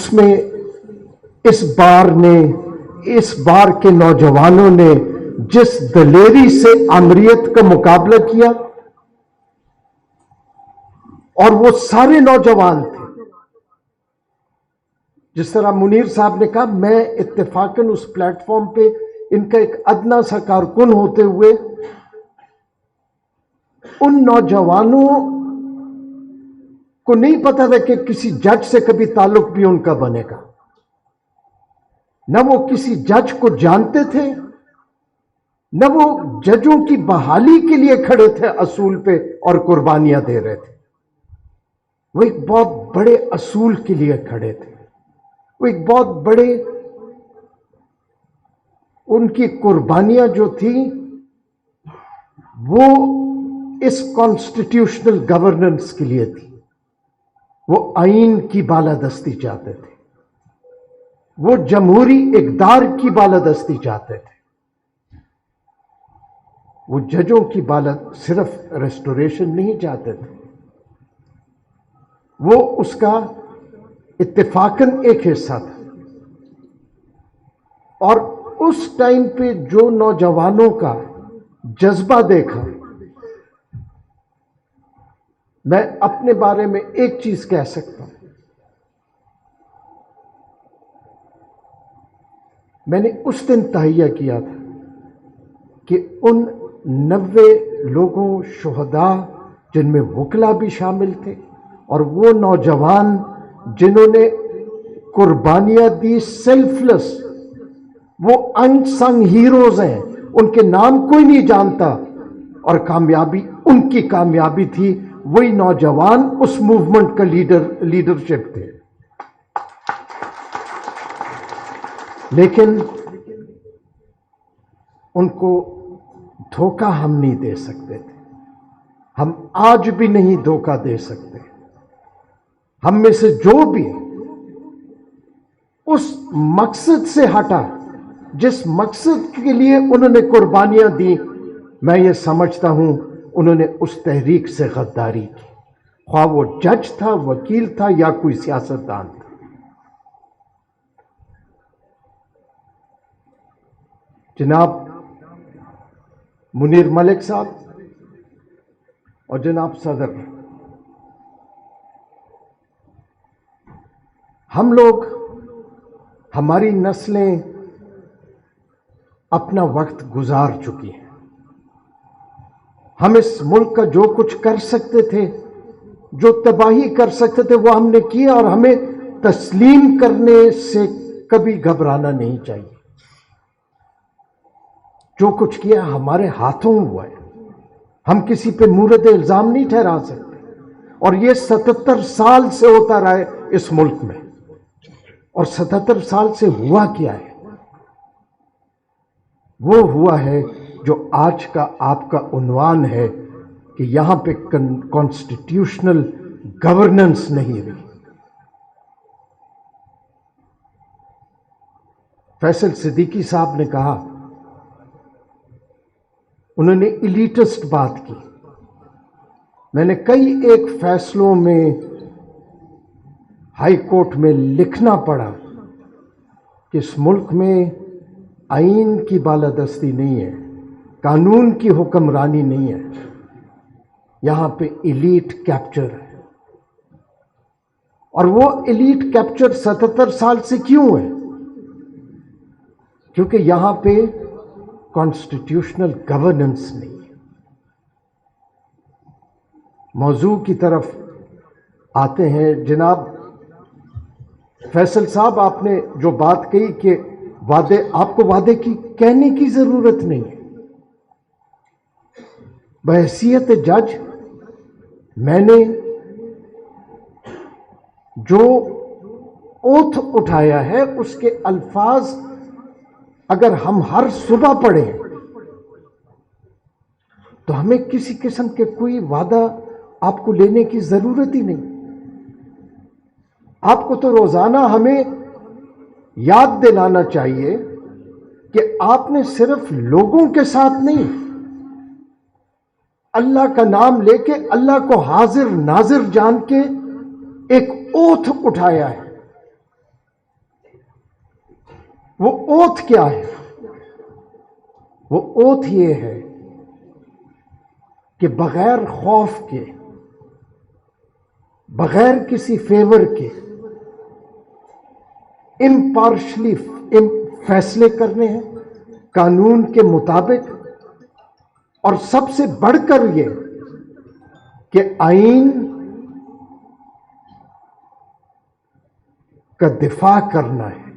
اس میں اس بار کے نوجوانوں نے جس دلیری سے آمریت کا مقابلہ کیا، اور وہ سارے نوجوان تھے، جس طرح منیر صاحب نے کہا، میں اتفاقاً اس پلیٹ فارم پہ ان کا ایک ادنا سا کارکن ہوتے ہوئے ان نوجوانوں کو نہیں پتا تھا کہ کسی جج سے کبھی تعلق بھی ان کا بنے گا، نہ وہ کسی جج کو جانتے تھے، نہ وہ ججوں کی بحالی کے لیے کھڑے تھے اصول پہ اور قربانیاں دے رہے تھے۔ وہ ایک بہت بڑے اصول کے لیے کھڑے تھے، وہ ایک بہت بڑے، ان کی قربانیاں جو تھیں وہ اس کانسٹیٹیوشنل گورننس کے لیے تھی۔ وہ آئین کی بالادستی چاہتے تھے، وہ جمہوری اقدار کی بالادستی چاہتے تھے، وہ ججوں کی صرف ریسٹوریشن نہیں چاہتے تھے، وہ اس کا اتفاقاً ایک حصہ تھا۔ اور اس ٹائم پہ جو نوجوانوں کا جذبہ دیکھا، میں اپنے بارے میں ایک چیز کہہ سکتا ہوں، میں نے اس دن تہیہ کیا تھا کہ ان 90 لوگوں شہداء جن میں وکلا بھی شامل تھے، اور وہ نوجوان جنہوں نے قربانیاں دی سیلف لیس، وہ ان سنگ ہیروز ہیں، ان کے نام کوئی نہیں جانتا، اور کامیابی ان کی کامیابی تھی، وہی نوجوان اس موومنٹ کا لیڈرشپ تھے۔ لیکن ان کو دھوکہ ہم نہیں دے سکتے تھے، ہم آج بھی نہیں دھوکہ دے سکتے۔ ہم میں سے جو بھی اس مقصد سے ہٹا جس مقصد کے لیے انہوں نے قربانیاں دی، میں یہ سمجھتا ہوں انہوں نے اس تحریک سے غداری کی، خواہ وہ جج تھا، وکیل تھا، یا کوئی سیاستدان تھا۔ جناب منیر ملک صاحب اور جناب صدر، ہم لوگ، ہماری نسلیں اپنا وقت گزار چکی ہیں۔ ہم اس ملک کا جو کچھ کر سکتے تھے، جو تباہی کر سکتے تھے، وہ ہم نے کیا، اور ہمیں تسلیم کرنے سے کبھی گھبرانا نہیں چاہیے۔ جو کچھ کیا ہمارے ہاتھوں ہوا ہے، ہم کسی پہ مورد الزام نہیں ٹھہرا سکتے، اور یہ 77 سال سے ہوتا رہا ہے اس ملک میں، اور 77 سال سے ہوا کیا ہے؟ وہ ہوا ہے جو آج کا آپ کا عنوان ہے کہ یہاں پہ کانسٹیٹیوشنل گورننس نہیں رہی۔ فیصل صدیقی صاحب نے کہا، انہوں نے ایلیٹسٹ بات کی۔ میں نے کئی ایک فیصلوں میں ہائی کورٹ میں لکھنا پڑا کہ اس ملک میں آئین کی بالادستی نہیں ہے، قانون کی حکمرانی نہیں ہے، یہاں پہ ایلیٹ کیپچر ہے۔ اور وہ ایلیٹ کیپچر 77 سال سے کیوں ہے؟ کیونکہ یہاں پہ کانسٹیٹیوشنل گورننس نہیں ہے۔ موضوع کی طرف آتے ہیں۔ جناب فیصل صاحب، آپ نے جو بات کہی کہ وعدے، آپ کو وعدے کی کہنے کی ضرورت نہیں ہے۔ بحیثیت جج میں نے جو اوتھ اٹھایا ہے اس کے الفاظ اگر ہم ہر صبح پڑھیں تو ہمیں کسی قسم کے کوئی وعدہ آپ کو لینے کی ضرورت ہی نہیں۔ آپ کو تو روزانہ ہمیں یاد دلانا چاہیے کہ آپ نے صرف لوگوں کے ساتھ نہیں، اللہ کا نام لے کے، اللہ کو حاضر ناظر جان کے ایک اوتھ اٹھایا ہے وہ اوتھ کیا ہے؟ وہ اوتھ یہ ہے کہ بغیر خوف کے، بغیر کسی فیور کے، امپارشلی فیصلے کرنے ہیں قانون کے مطابق، اور سب سے بڑھ کر یہ کہ آئین کا دفاع کرنا ہے۔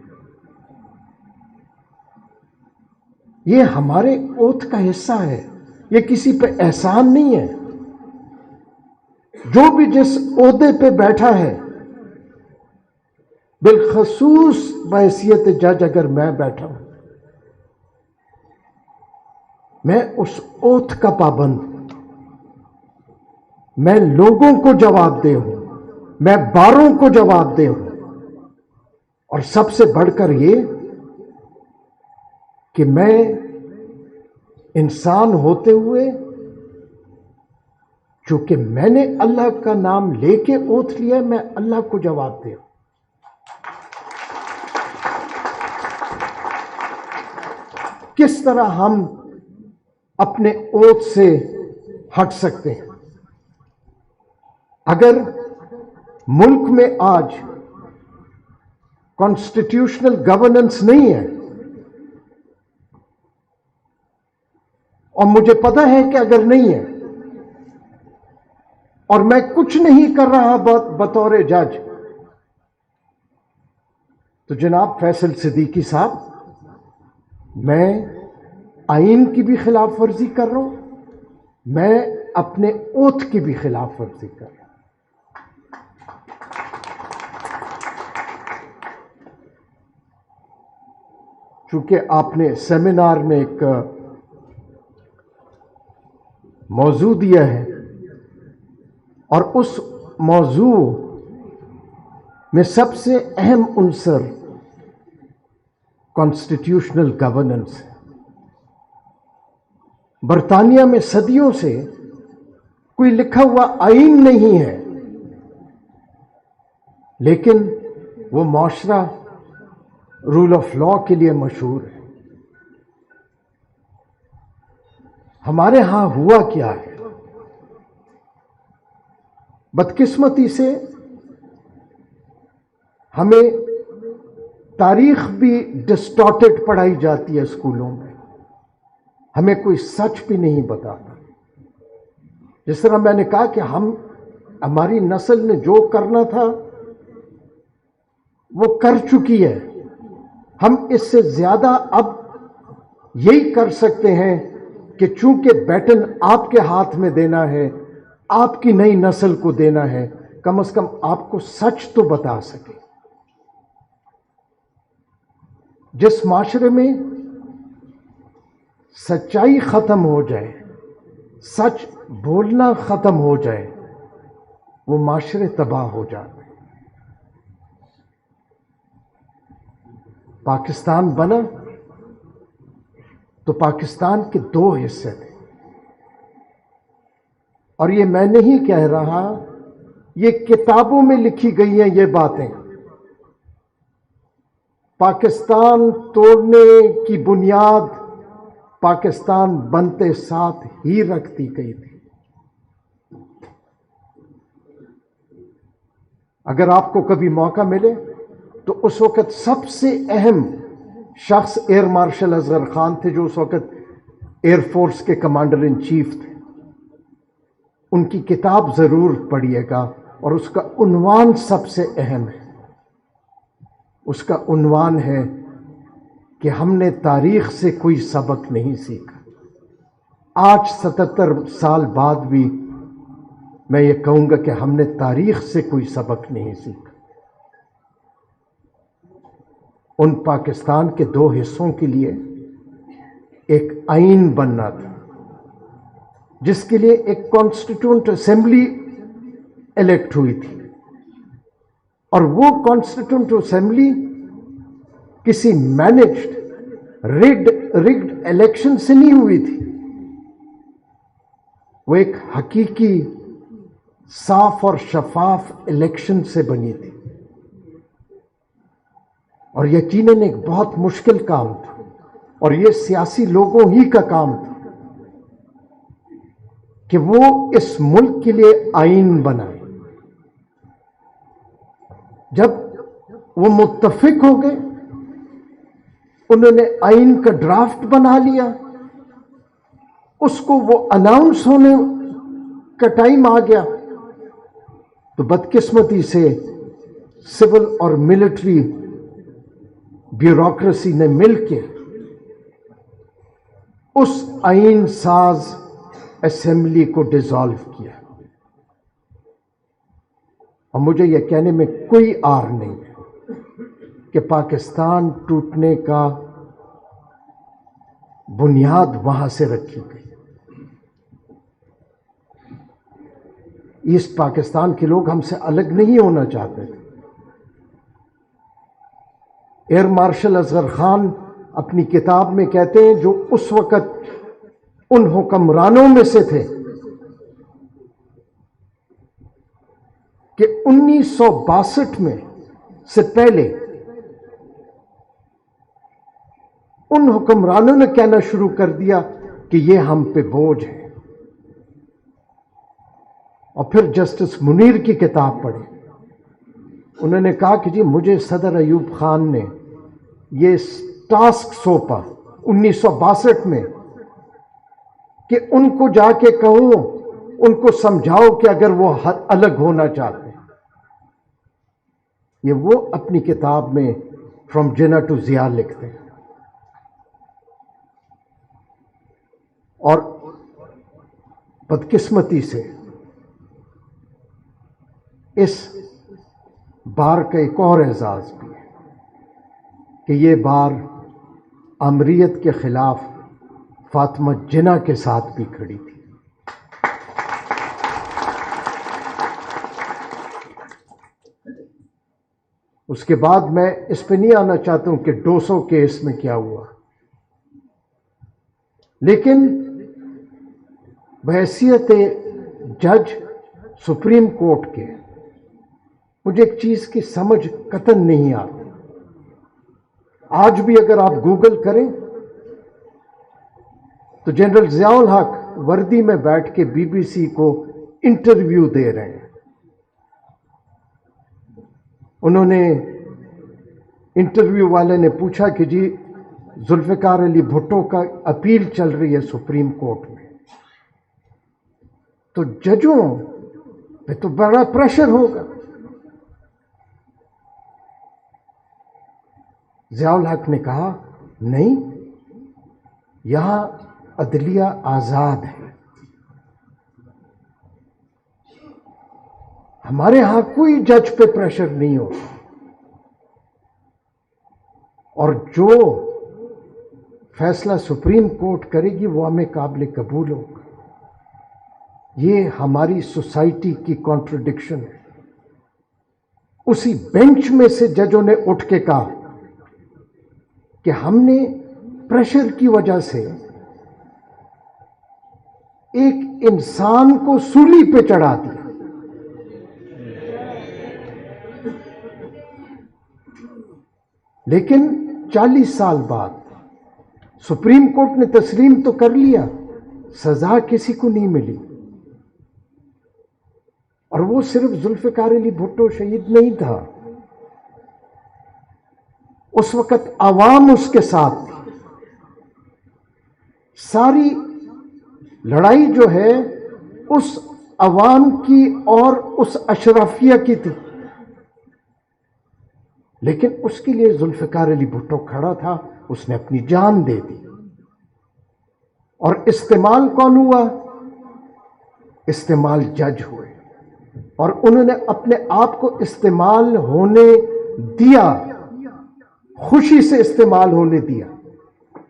یہ ہمارے اوتھ کا حصہ ہے، یہ کسی پہ احسان نہیں ہے۔ جو بھی جس عہدے پہ بیٹھا ہے، بالخصوص بحیثیت جج اگر میں بیٹھا ہوں، میں اس اوتھ کا پابند ہوں، میں لوگوں کو جواب دہ ہوں، میں باروں کو جواب دہ ہوں، اور سب سے بڑھ کر یہ کہ میں انسان ہوتے ہوئے، چونکہ میں نے اللہ کا نام لے کے اوتھ لیا، میں اللہ کو جواب دے ہوں۔ کس طرح ہم اپنے اوتھ سے ہٹ سکتے ہیں؟ اگر ملک میں آج کانسٹیٹیوشنل گورننس نہیں ہے، اور مجھے پتا ہے کہ اگر نہیں ہے، اور میں کچھ نہیں کر رہا بطور جج، تو جناب فیصل صدیقی صاحب، میں آئین کی بھی خلاف ورزی کر رہا ہوں، میں اپنے اوتھ کی بھی خلاف ورزی کر رہا ہوں۔ چونکہ آپ نے سیمینار میں ایک موضوع دیا ہے، اور اس موضوع میں سب سے اہم عنصر کانسٹیٹیوشنل گورننس ہے۔ برطانیہ میں صدیوں سے کوئی لکھا ہوا آئین نہیں ہے، لیکن وہ معاشرہ رول آف لا کے لیے مشہور ہے۔ ہمارے ہاں ہوا کیا ہے؟ بدقسمتی سے ہمیں تاریخ بھی ڈسٹارٹڈ پڑھائی جاتی ہے اسکولوں میں، ہمیں کوئی سچ بھی نہیں بتاتا۔ جس طرح میں نے کہا کہ ہماری نسل نے جو کرنا تھا وہ کر چکی ہے، ہم اس سے زیادہ اب یہی کر سکتے ہیں کہ چونکہ بیٹن آپ کے ہاتھ میں دینا ہے، آپ کی نئی نسل کو دینا ہے، کم از کم آپ کو سچ تو بتا سکے۔ جس معاشرے میں سچائی ختم ہو جائے، سچ بولنا ختم ہو جائے، وہ معاشرے تباہ ہو جاتے ہیں۔ پاکستان بنا تو پاکستان کے دو حصے تھے، اور یہ میں نہیں کہہ رہا، یہ کتابوں میں لکھی گئی ہیں یہ باتیں۔ پاکستان توڑنے کی بنیاد پاکستان بنتے ساتھ ہی رکھ دی گئی تھی۔ اگر آپ کو کبھی موقع ملے تو اس وقت سب سے اہم شخص ایئر مارشل اصغر خان تھے، جو اس وقت ایئر فورس کے کمانڈر ان چیف تھے۔ ان کی کتاب ضرور پڑھیے گا، اور اس کا عنوان سب سے اہم ہے۔ اس کا عنوان ہے کہ ہم نے تاریخ سے کوئی سبق نہیں سیکھا۔ آج 77 سال بعد بھی میں یہ کہوں گا کہ ہم نے تاریخ سے کوئی سبق نہیں سیکھا۔ ان پاکستان کے دو حصوں کے لیے ایک آئین بننا تھا، جس کے لیے ایک کانسٹیٹیوئنٹ اسمبلی الیکٹ ہوئی تھی، اور وہ کانسٹیٹیوئنٹ اسمبلی کسی مینجڈ رگڈ الیکشن سے نہیں ہوئی تھی، وہ ایک حقیقی صاف اور شفاف الیکشن سے بنی تھی۔ اور یقیناً ایک بہت مشکل کام تھا، اور یہ سیاسی لوگوں ہی کا کام تھا کہ وہ اس ملک کے لیے آئین بنائے۔ جب وہ متفق ہو گئے، انہوں نے آئین کا ڈرافٹ بنا لیا، اس کو وہ اناؤنس ہونے کا ٹائم آ گیا تو بدقسمتی سے سول اور ملٹری بیوروکریسی نے مل کے اس آئین ساز اسمبلی کو ڈیزالو کیا، اور مجھے یہ کہنے میں کوئی آر نہیں ہے کہ پاکستان ٹوٹنے کا بنیاد وہاں سے رکھی گئی۔ ایسٹ پاکستان کے لوگ ہم سے الگ نہیں ہونا چاہتے تھے۔ ایئر مارشل اصغر خان اپنی کتاب میں کہتے ہیں جو اس وقت ان حکمرانوں میں سے تھے کہ 1962 میں سے پہلے ان حکمرانوں نے کہنا شروع کر دیا کہ یہ ہم پہ بوجھ ہے، اور پھر جسٹس منیر کی کتاب پڑھی، انہوں نے کہا کہ جی مجھے صدر ایوب خان نے یہ ٹاسک سونپا 1962 میں کہ ان کو جا کے کہو، ان کو سمجھاؤ کہ اگر وہ الگ ہونا چاہتے ہیں۔ یہ وہ اپنی کتاب میں فرام جنا ٹو ضیاء لکھتے ہیں، اور بدقسمتی سے اس بار کا ایک اور اعزاز بھی ہے کہ یہ بار آمریت کے خلاف فاطمہ جناح کے ساتھ بھی کھڑی تھی۔ اس کے بعد میں اس پہ نہیں آنا چاہتا ہوں کہ 200 کیس میں کیا ہوا، لیکن بحیثیت جج سپریم کورٹ کے مجھے ایک چیز کی سمجھ قطعاً نہیں آتی۔ آج بھی اگر آپ گوگل کریں تو جنرل ضیاء الحق وردی میں بیٹھ کے بی بی سی کو انٹرویو دے رہے ہیں۔ انہوں نے انٹرویو والے نے پوچھا کہ جی ذوالفقار علی بھٹو کا اپیل چل رہی ہے سپریم کورٹ میں، تو ججوں پہ تو بڑا پریشر ہوگا۔ ضیاء الحق نے کہا نہیں، یہاں عدلیہ آزاد ہے، ہمارے ہاں کوئی جج پہ پریشر نہیں ہوگا، اور جو فیصلہ سپریم کورٹ کرے گی وہ ہمیں قابل قبول ہوگا۔ یہ ہماری سوسائٹی کی کانٹرڈکشن ہے۔ اسی بینچ میں سے ججوں نے اٹھ کے کہا کہ ہم نے پریشر کی وجہ سے ایک انسان کو سولی پہ چڑھا دیا، لیکن 40 سال بعد سپریم کورٹ نے تسلیم تو کر لیا، سزا کسی کو نہیں ملی، اور وہ صرف ذوالفقار علی بھٹو شہید نہیں تھا، اس وقت عوام اس کے ساتھ تھی۔ ساری لڑائی جو ہے اس عوام کی اور اس اشرافیہ کی تھی، لیکن اس کے لیے ذوالفقار علی بھٹو کھڑا تھا، اس نے اپنی جان دے دی۔ اور استعمال کون ہوا؟ استعمال جج ہوئے، اور انہوں نے اپنے آپ کو استعمال ہونے دیا، خوشی سے استعمال ہونے دیا،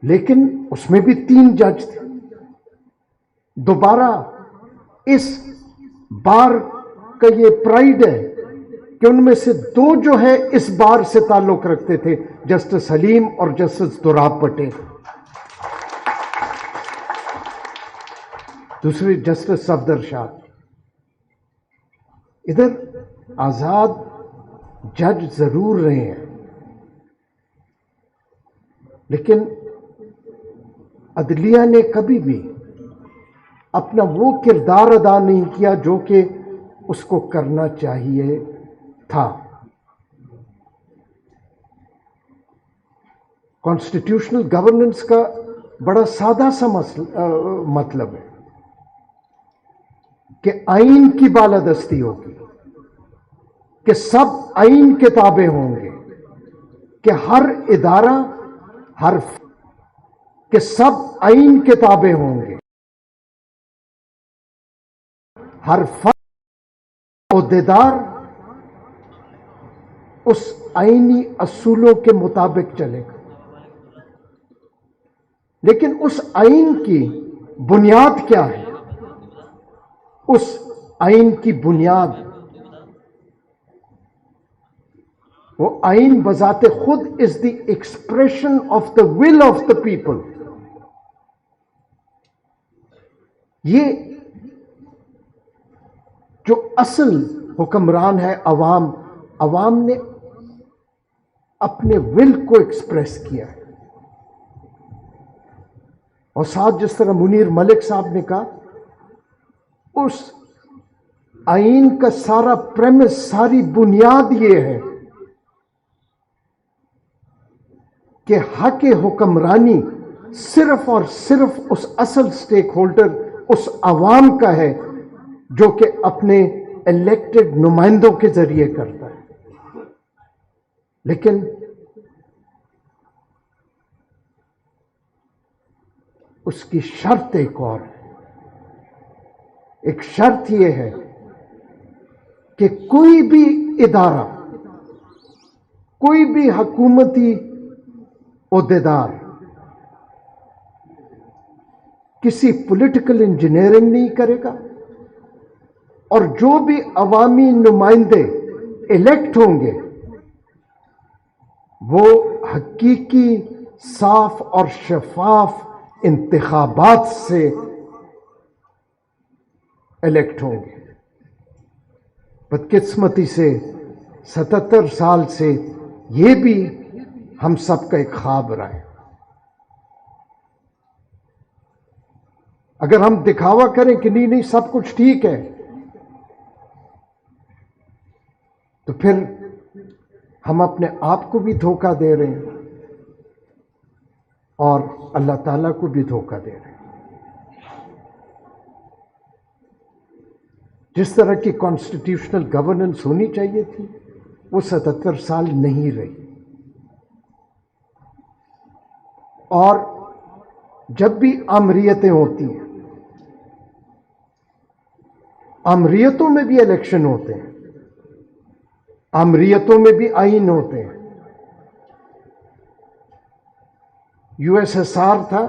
لیکن اس میں بھی 3 جج تھے۔ دوبارہ اس بار کا یہ پرائیڈ ہے کہ ان میں سے 2 جو ہے اس بار سے تعلق رکھتے تھے، جسٹس حلیم اور جسٹس دوراب پٹیل۔ دوسرے جسٹس صفدر شاہ۔ ادھر آزاد جج ضرور رہے ہیں، لیکن عدلیہ نے کبھی بھی اپنا وہ کردار ادا نہیں کیا جو کہ اس کو کرنا چاہیے تھا. کانسٹیٹیوشنل گورننس کا بڑا سادہ سا مطلب ہے کہ آئین کی بالادستی ہوگی، کہ سب آئین کے تابع ہوں گے، کہ ہر ادارہ کہ سب آئین کے تابع ہوں گے، ہر فرد عہدیدار اس آئینی اصولوں کے مطابق چلے گا. لیکن اس آئین کی بنیاد کیا ہے؟ اس آئین کی بنیاد، وہ آئین بذات خود is the expression of the will of the people. یہ جو اصل حکمران ہے عوام نے اپنے ول کو ایکسپریس کیا ہے. اور ساتھ جس طرح منیر ملک صاحب نے کہا، اس آئین کا سارا پریمس، ساری بنیاد یہ ہے کہ حق حکمرانی صرف اور صرف اس اصل سٹیک ہولڈر، اس عوام کا ہے جو کہ اپنے الیکٹڈ نمائندوں کے ذریعے کرتا ہے. لیکن اس کی شرط ایک اور ہے. ایک شرط یہ ہے کہ کوئی بھی ادارہ، کوئی بھی حکومتی عہدیدار کسی پولیٹیکل انجینئرنگ نہیں کرے گا، اور جو بھی عوامی نمائندے الیکٹ ہوں گے وہ حقیقی، صاف اور شفاف انتخابات سے الیکٹ ہوں گے. بدقسمتی سے 77 سال سے یہ بھی ہم سب کا ایک خواب رہا ہے. اگر ہم دکھاوا کریں کہ نہیں سب کچھ ٹھیک ہے، تو پھر ہم اپنے آپ کو بھی دھوکہ دے رہے ہیں اور اللہ تعالیٰ کو بھی دھوکہ دے رہے ہیں. جس طرح کی کانسٹیٹیوشنل گورننس ہونی چاہیے تھی وہ 77 سال نہیں رہی. اور جب بھی آمریتیں ہوتی ہیں، آمریتوں میں بھی الیکشن ہوتے ہیں، آمریتوں میں بھی آئین ہوتے ہیں. یو ایس ایس آر تھا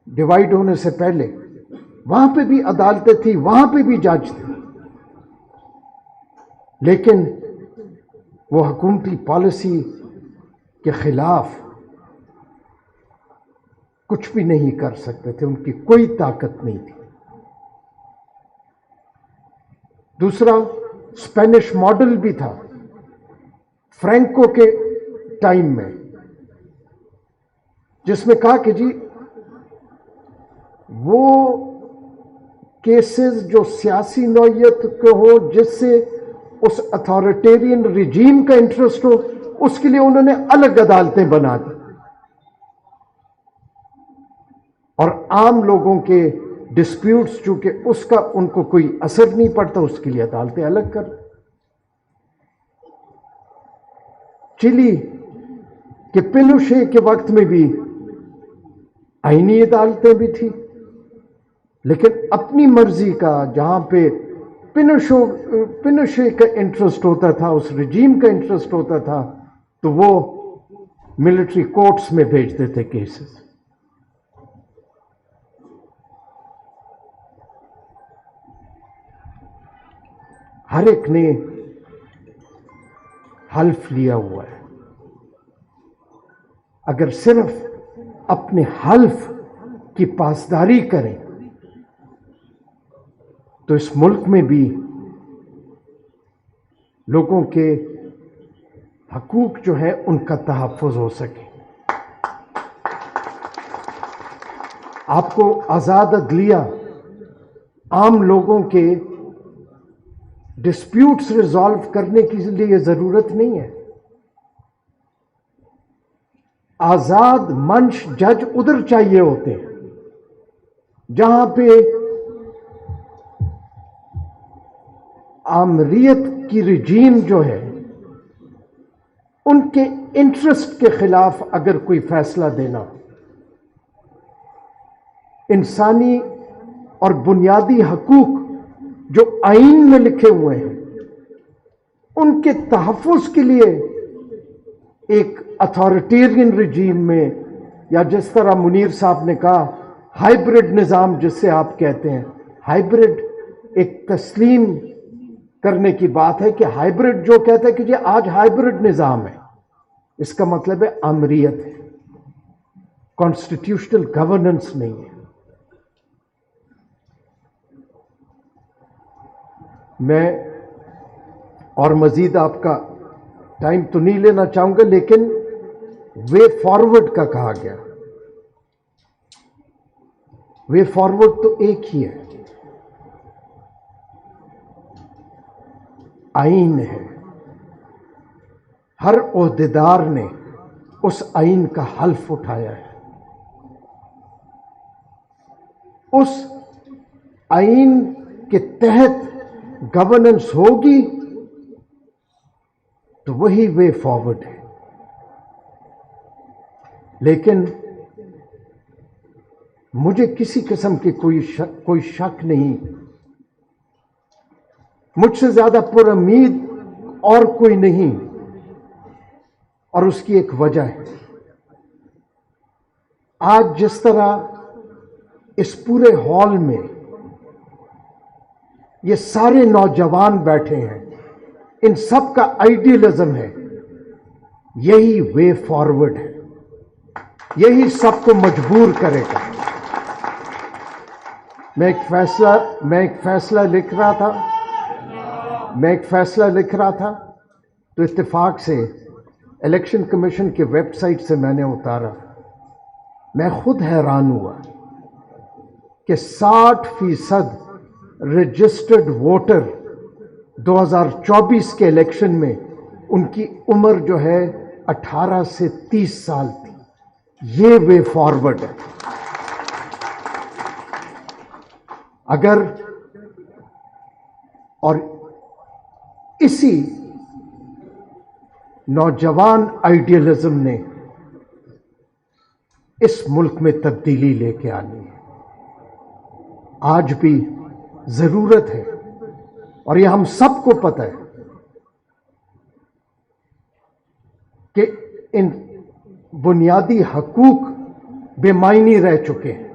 ڈیوائیڈ ہونے سے پہلے، وہاں پہ بھی عدالتیں تھیں، وہاں پہ بھی جج تھے، لیکن وہ حکومتی پالیسی کے خلاف کچھ بھی نہیں کر سکتے تھے، ان کی کوئی طاقت نہیں تھی. دوسرا اسپینش ماڈل بھی تھا فرینکو کے ٹائم میں، جس میں کہا کہ جی وہ کیسز جو سیاسی نوعیت کے ہوں، جس سے اس اتھارٹیرین رجیم کا انٹرسٹ ہو، اس کے لیے انہوں نے الگ عدالتیں بنا دی، اور عام لوگوں کے ڈسپیوٹس چونکہ اس کا ان کو کوئی اثر نہیں پڑتا، اس کے لیے عدالتیں الگ کر. چلی کہ پینوشے کے وقت میں بھی آئینی عدالتیں بھی تھیں، لیکن اپنی مرضی کا، جہاں پہ پینوشے کا انٹرسٹ ہوتا تھا، اس رجیم کا انٹرسٹ ہوتا تھا، تو وہ ملٹری کورٹس میں بھیجتے تھے کیسز. ہر ایک نے حلف لیا ہوا ہے. اگر صرف اپنے حلف کی پاسداری کریں تو اس ملک میں بھی لوگوں کے حقوق جو ہے ان کا تحفظ ہو سکے. آپ کو آزاد عدلیہ عام لوگوں کے ڈسپیوٹس ریزالو کرنے کے لیے ضرورت نہیں ہے. آزاد منش جج ادھر چاہیے ہوتے ہیں جہاں پہ آمریت کی رجیم جو ہے ان کے انٹرسٹ کے خلاف اگر کوئی فیصلہ دینا، انسانی اور بنیادی حقوق جو آئین میں لکھے ہوئے ہیں ان کے تحفظ کے لیے ایک اتھارٹیرین رجیم میں، یا جس طرح منیر صاحب نے کہا ہائیبرڈ نظام جسے آپ کہتے ہیں، ہائیبرڈ ایک تسلیم کرنے کی بات ہے کہ ہائیبرڈ جو کہتا ہے کہ یہ آج ہائیبرڈ نظام ہے، اس کا مطلب ہے آمریت ہے، کانسٹیٹیوشنل گورننس نہیں ہے. میں اور مزید آپ کا ٹائم تو نہیں لینا چاہوں گا، لیکن وے فارورڈ کا کہا گیا. وے فارورڈ تو ایک ہی ہے، آئین ہے. ہر عہدیدار نے اس آئین کا حلف اٹھایا ہے. اس آئین کے تحت گورننس ہوگی تو وہی وے فارورڈ ہے. لیکن مجھے کسی قسم کی کوئی شک نہیں، مجھ سے زیادہ پر امید اور کوئی نہیں، اور اس کی ایک وجہ ہے. آج جس طرح اس پورے ہال میں یہ سارے نوجوان بیٹھے ہیں، ان سب کا آئیڈیلزم ہے، یہی وے فارورڈ ہے، یہی سب کو مجبور کرے گا. میں ایک فیصلہ لکھ رہا تھا تو اتفاق سے الیکشن کمیشن کی ویب سائٹ سے میں نے اتارا. میں خود حیران ہوا کہ 60% رجسٹرڈ ووٹر 2024 کے الیکشن میں ان کی عمر جو ہے 18 سے 30 سال تھی. یہ وے فارورڈ ہے. اگر اور اسی نوجوان آئیڈیلزم نے اس ملک میں تبدیلی لے کے آنی ہے، آج بھی ضرورت ہے، اور یہ ہم سب کو پتہ ہے کہ ان بنیادی حقوق بے معنی رہ چکے ہیں.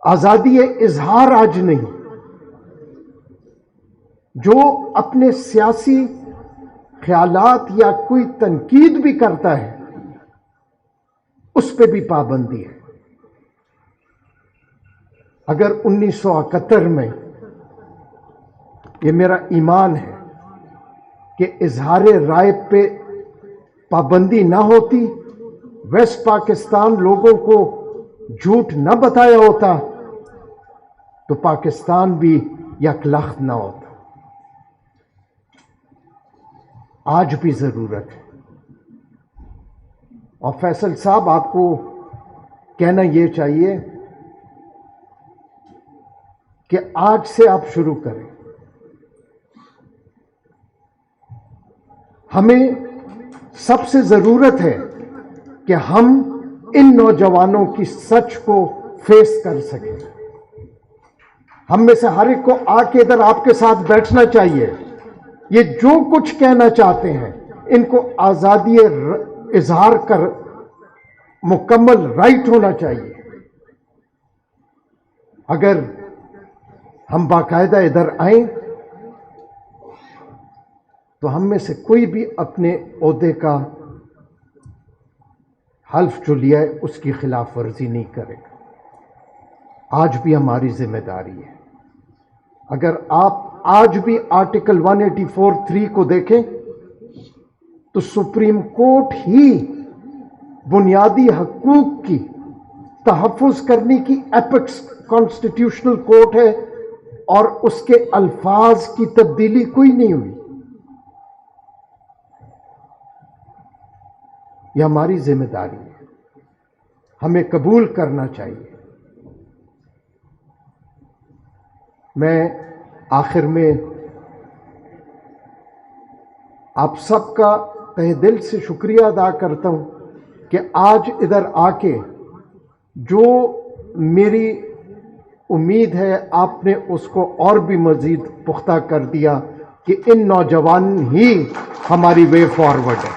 آزادی اظہار آج نہیں. جو اپنے سیاسی خیالات یا کوئی تنقید بھی کرتا ہے اس پہ بھی پابندی ہے. اگر 1971 میں، یہ میرا ایمان ہے کہ اظہار رائے پہ پابندی نہ ہوتی، ویسٹ پاکستان لوگوں کو جھوٹ نہ بتایا ہوتا، تو پاکستان بھی یکلخت نہ ہوتا. آج بھی ضرورت ہے. اور فیصل صاحب، آپ کو کہنا یہ چاہیے کہ آج سے آپ شروع کریں. ہمیں سب سے ضرورت ہے کہ ہم ان نوجوانوں کی سچ کو فیس کر سکیں. ہم میں سے ہر ایک کو آ کے ادھر آپ کے ساتھ بیٹھنا چاہیے. یہ جو کچھ کہنا چاہتے ہیں ان کو آزادی اظہار کر مکمل رائٹ ہونا چاہیے. اگر ہم باقاعدہ ادھر آئیں تو ہم میں سے کوئی بھی اپنے عہدے کا حلف جو لیا ہے اس کی خلاف ورزی نہیں کرے گا. آج بھی ہماری ذمہ داری ہے. اگر آپ آج بھی آرٹیکل 184(3) کو دیکھیں تو سپریم کورٹ ہی بنیادی حقوق کی تحفظ کرنے کی ایپکس کانسٹیٹیوشنل کورٹ ہے اور اس کے الفاظ کی تبدیلی کوئی نہیں ہوئی. یہ ہماری ذمہ داری ہے، ہمیں قبول کرنا چاہیے. میں آخر میں آپ سب کا تہ دل سے شکریہ ادا کرتا ہوں کہ آج ادھر آ کے جو میری امید ہے آپ نے اس کو اور بھی مزید پختہ کر دیا کہ ان نوجوان ہی ہماری وے فارورڈ ہے.